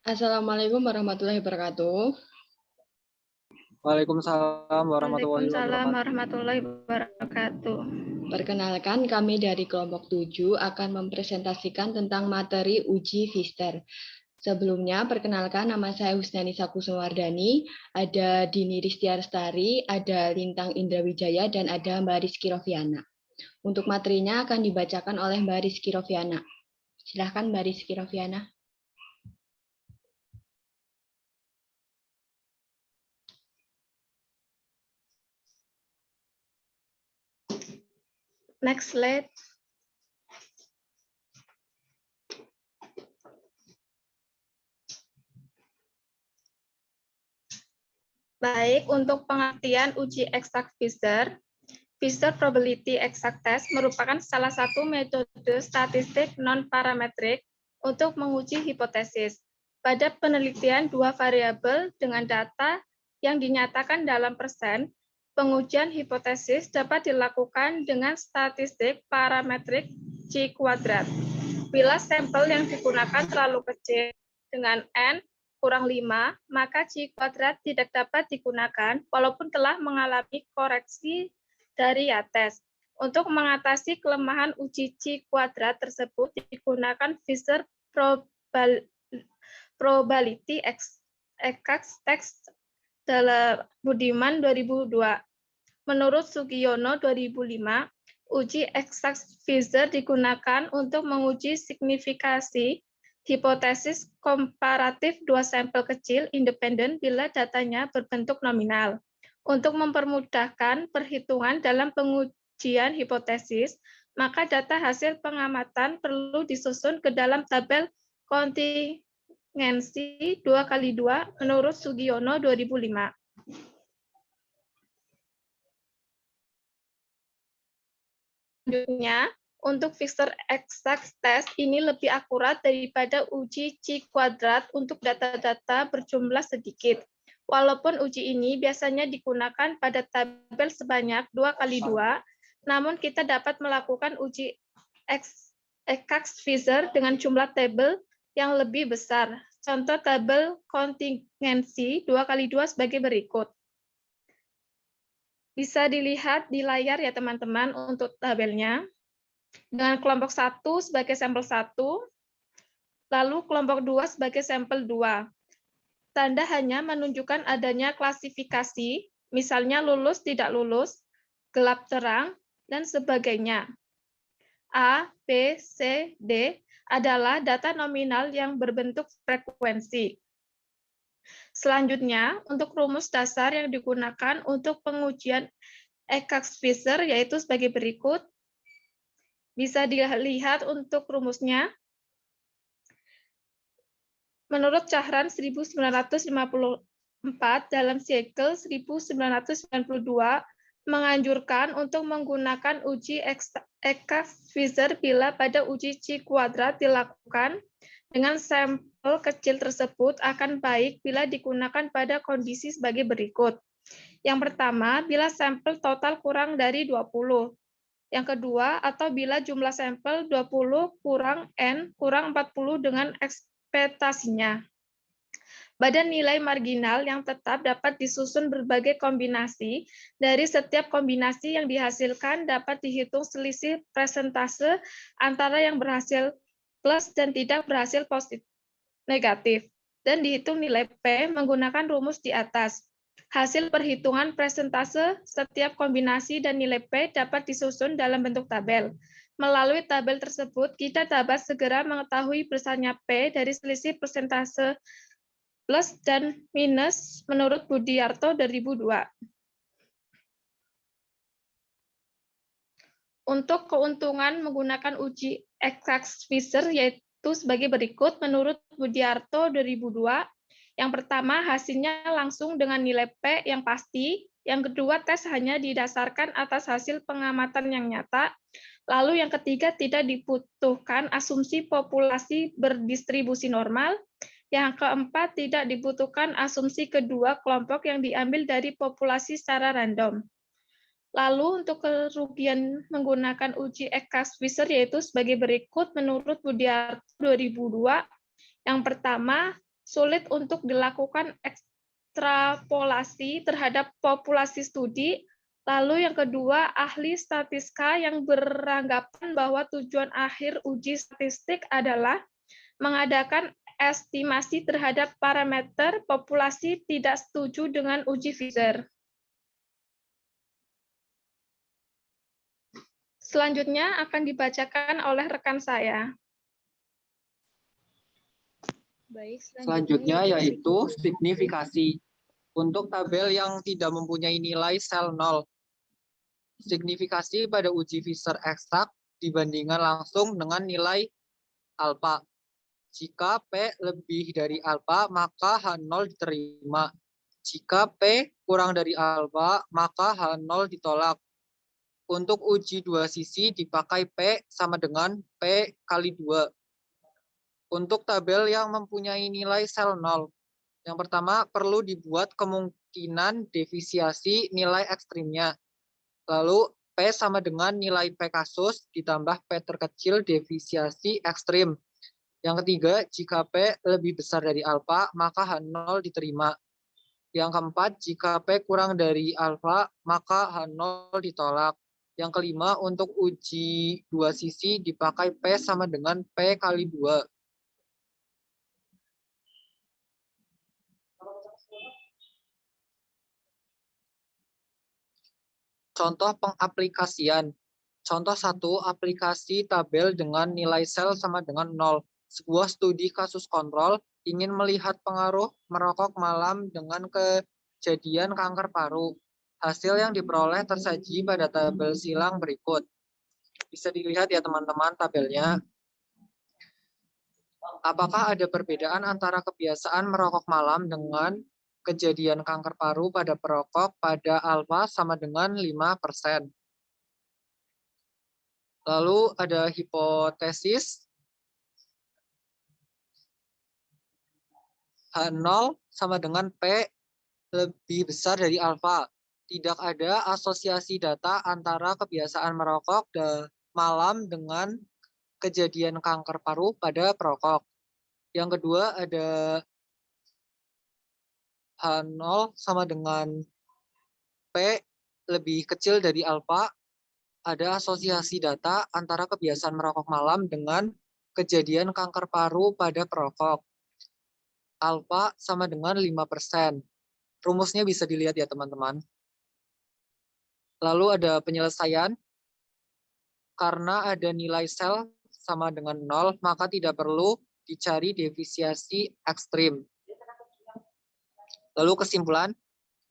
Assalamualaikum warahmatullahi wabarakatuh. Waalaikumsalam warahmatullahi Waalaikumsalam wabarakatuh. warahmatullahi wabarakatuh. Perkenalkan, kami dari kelompok 7 akan mempresentasikan tentang materi uji Pfister. Sebelumnya, perkenalkan nama saya Husnanisa Kusumawardani, ada Dini Ristiarstari, ada Lintang Indrawijaya, dan ada Mbak Rizky Rofiana. Untuk materinya akan dibacakan oleh Mbak Rizky Rofiana. Silahkan Mbak Rizky Rofiana. Next slide. Baik, untuk pengertian uji eksak Pfister, Pfister Probability Exact Test merupakan salah satu metode statistik non-parametrik untuk menguji hipotesis. Pada penelitian dua variabel dengan data yang dinyatakan dalam persen, pengujian hipotesis dapat dilakukan dengan statistik parametrik C kuadrat. Bila sampel yang digunakan terlalu kecil dengan N kurang 5, maka C kuadrat tidak dapat digunakan walaupun telah mengalami koreksi dari yates. Untuk mengatasi kelemahan uji C kuadrat tersebut digunakan Pfister Probability Exact Test dalam Budiman 2002. Menurut Sugiono 2005, uji eksak Pfister digunakan untuk menguji signifikasi hipotesis komparatif dua sampel kecil independen bila datanya berbentuk nominal. Untuk mempermudahkan perhitungan dalam pengujian hipotesis, maka data hasil pengamatan perlu disusun ke dalam tabel kontingensi 2x2 menurut Sugiono 2005. Selanjutnya, untuk Pfister Exact Test ini lebih akurat daripada uji C kuadrat untuk data-data berjumlah sedikit. Walaupun uji ini biasanya digunakan pada tabel sebanyak 2x2, namun kita dapat melakukan uji Exact Pfister dengan jumlah tabel yang lebih besar. Contoh tabel kontingensi 2x2 sebagai berikut. Bisa dilihat di layar ya teman-teman untuk tabelnya. Dengan kelompok 1 sebagai sampel 1, lalu kelompok 2 sebagai sampel 2. Tanda hanya menunjukkan adanya klasifikasi, misalnya lulus, tidak lulus, gelap terang, dan sebagainya. A, B, C, D adalah data nominal yang berbentuk frekuensi. Selanjutnya, untuk rumus dasar yang digunakan untuk pengujian Exact Pfister yaitu sebagai berikut. Bisa dilihat untuk rumusnya. Menurut Chahran 1954 dalam Siegel 1992 menganjurkan untuk menggunakan uji Exact Pfister bila pada uji C kuadrat dilakukan dengan sampel kecil tersebut akan baik bila digunakan pada kondisi sebagai berikut. Yang pertama, bila sampel total kurang dari 20. Yang kedua, atau bila jumlah sampel 20 kurang N kurang 40 dengan ekspektasinya. Badan nilai marginal yang tetap dapat disusun berbagai kombinasi. Dari setiap kombinasi yang dihasilkan dapat dihitung selisih persentase antara yang berhasil plus dan tidak berhasil positif negatif. Dan dihitung nilai P menggunakan rumus di atas. Hasil perhitungan persentase setiap kombinasi dan nilai P dapat disusun dalam bentuk tabel. Melalui tabel tersebut, kita dapat segera mengetahui besarnya P dari selisih persentase plus dan minus menurut Budiarto 2002. Untuk keuntungan menggunakan uji Exact Pfister yaitu sebagai berikut menurut Budiarto 2002. Yang pertama, hasilnya langsung dengan nilai P yang pasti. Yang kedua, tes hanya didasarkan atas hasil pengamatan yang nyata. Lalu yang ketiga, tidak dibutuhkan asumsi populasi berdistribusi normal. Yang keempat, tidak dibutuhkan asumsi kedua kelompok yang diambil dari populasi secara random. Lalu untuk kerugian menggunakan uji Ekkas-Fizer yaitu sebagai berikut menurut Budiarto 2002. Yang pertama, sulit untuk dilakukan ekstrapolasi terhadap populasi studi. Lalu yang kedua, ahli statistika yang beranggapan bahwa tujuan akhir uji statistik adalah mengadakan estimasi terhadap parameter populasi tidak setuju dengan uji Fizer. Selanjutnya akan dibacakan oleh rekan saya. Baik, Selanjutnya yaitu signifikasi. Untuk tabel yang tidak mempunyai nilai sel 0. Signifikasi pada uji Fizer ekstrak dibandingkan langsung dengan nilai alfa. Jika P lebih dari alfa, maka H0 diterima. Jika P kurang dari alfa, maka H0 ditolak. Untuk uji dua sisi dipakai P sama dengan P kali 2. Untuk tabel yang mempunyai nilai sel 0. Yang pertama, perlu dibuat kemungkinan defisiasi nilai ekstrimnya. Lalu, P sama dengan nilai P kasus ditambah P terkecil defisiasi ekstrim. Yang ketiga, jika P lebih besar dari alfa, maka H0 diterima. Yang keempat, jika P kurang dari alfa, maka H0 ditolak. Yang kelima, untuk uji dua sisi dipakai P sama dengan P kali 2. Contoh pengaplikasian. Contoh 1, aplikasi tabel dengan nilai sel sama dengan 0. Sebuah studi kasus kontrol ingin melihat pengaruh merokok malam dengan kejadian kanker paru. Hasil yang diperoleh tersaji pada tabel silang berikut. Bisa dilihat ya teman-teman tabelnya. Apakah ada perbedaan antara kebiasaan merokok malam dengan kejadian kanker paru pada perokok pada alfa sama dengan 5%? Lalu ada hipotesis H0 sama dengan P lebih besar dari alfa. Tidak ada asosiasi data antara kebiasaan merokok malam dengan kejadian kanker paru pada perokok. Yang kedua ada H0 sama dengan P lebih kecil dari alfa. Ada asosiasi data antara kebiasaan merokok malam dengan kejadian kanker paru pada perokok. Alfa sama dengan 5%. Rumusnya bisa dilihat ya teman-teman. Lalu ada penyelesaian. Karena ada nilai sel sama dengan 0, maka tidak perlu dicari defisiasi ekstrim. Lalu kesimpulan.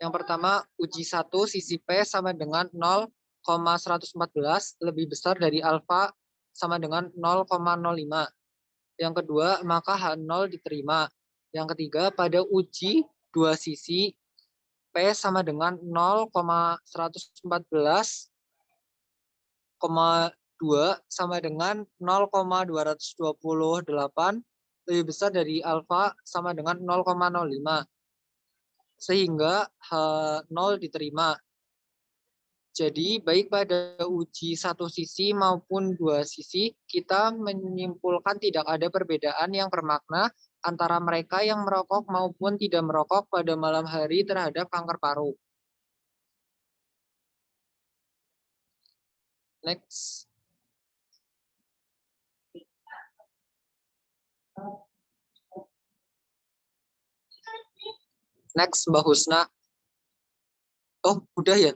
Yang pertama, uji 1 sisi P sama dengan 0,114 lebih besar dari alfa sama dengan 0,05. Yang kedua, maka H0 diterima. Yang ketiga, pada uji dua sisi P sama dengan 0,114,2 sama dengan 0,228 lebih besar dari alfa sama dengan 0,05. Sehingga H0 diterima. Jadi, baik pada uji satu sisi maupun dua sisi, kita menyimpulkan tidak ada perbedaan yang bermakna antara mereka yang merokok maupun tidak merokok pada malam hari terhadap kanker paru. Next. Next, Mbak Husna. Oh, udah ya?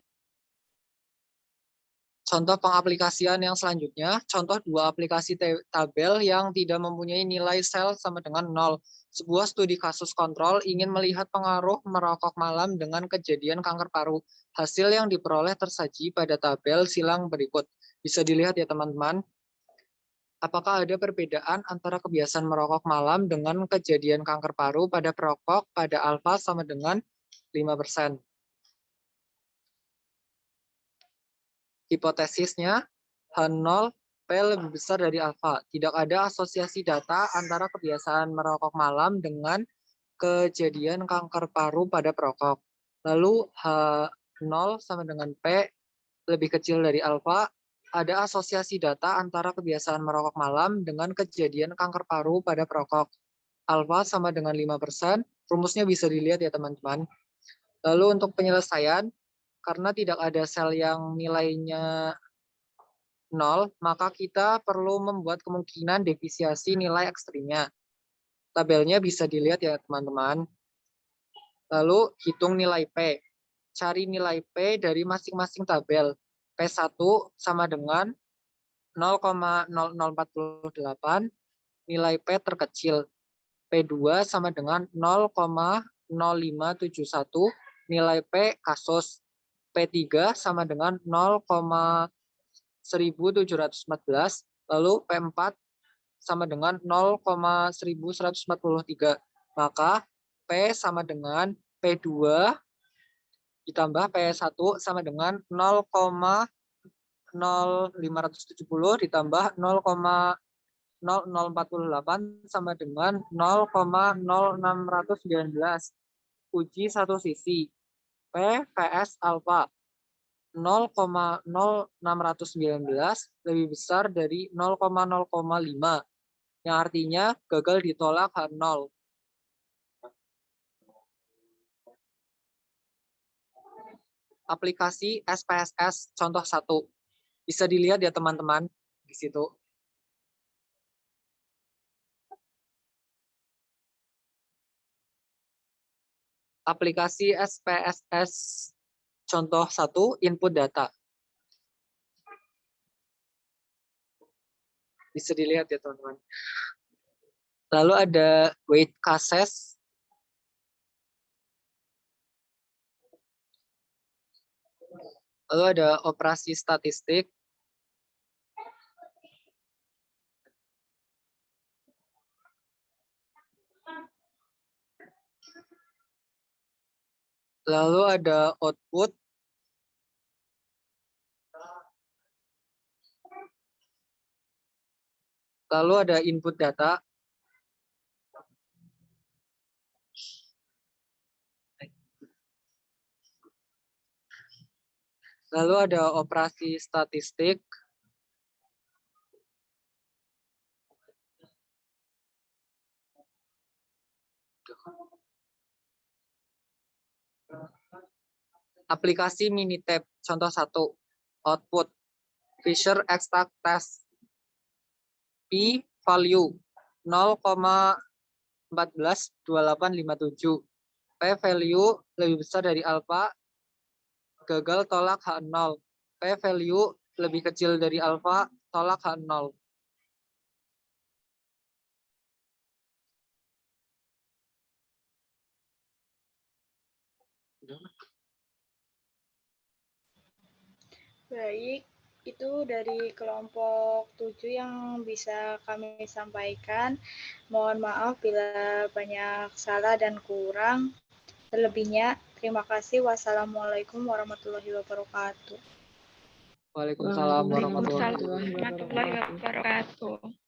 Contoh pengaplikasian yang selanjutnya, contoh dua aplikasi tabel yang tidak mempunyai nilai sel sama dengan 0. Sebuah studi kasus kontrol ingin melihat pengaruh merokok malam dengan kejadian kanker paru. Hasil yang diperoleh tersaji pada tabel silang berikut. Bisa dilihat ya teman-teman. Apakah ada perbedaan antara kebiasaan merokok malam dengan kejadian kanker paru pada perokok pada alfa sama dengan 5%? Hipotesisnya, H0 P lebih besar dari alfa. Tidak ada asosiasi data antara kebiasaan merokok malam dengan kejadian kanker paru pada perokok. Lalu H0 sama dengan P lebih kecil dari alfa, ada asosiasi data antara kebiasaan merokok malam dengan kejadian kanker paru pada perokok. Alfa sama dengan 5%, rumusnya bisa dilihat ya teman-teman. Lalu untuk penyelesaian, karena tidak ada sel yang nilainya 0, maka kita perlu membuat kemungkinan defisiasi nilai ekstrimnya. Tabelnya bisa dilihat ya teman-teman. Lalu hitung nilai P. Cari nilai P dari masing-masing tabel. P1 sama dengan 0,0048, nilai P terkecil. P2 sama dengan 0,0571, nilai P kasus. P3 sama dengan 0,1714, lalu P4 sama dengan 0,1143. Maka P sama dengan P2 ditambah P1 sama dengan 0,0570 ditambah 0,0048 sama dengan 0,0619. Uji satu sisi. P vs alfa. 0,0619 lebih besar dari 0,05, yang artinya gagal ditolak H0. Aplikasi SPSS contoh 1. Bisa dilihat ya teman-teman di situ. Aplikasi SPSS contoh 1, input data. Bisa dilihat ya teman-teman. Lalu ada weight cases. Lalu ada operasi statistik. Lalu ada output. Lalu ada input data. Lalu ada operasi statistik. Aplikasi Minitab contoh 1. Output Fisher Extract Test. P value 0,142857. P value lebih besar dari alfa, gagal tolak H0. P value lebih kecil dari alfa, tolak H0. Baik, itu dari kelompok 7 yang bisa kami sampaikan. Mohon maaf bila banyak salah dan kurang. Selebihnya, terima kasih. Wassalamualaikum warahmatullahi wabarakatuh. Waalaikumsalam warahmatullahi Waalaikumsalam warahmatullahi wabarakatuh.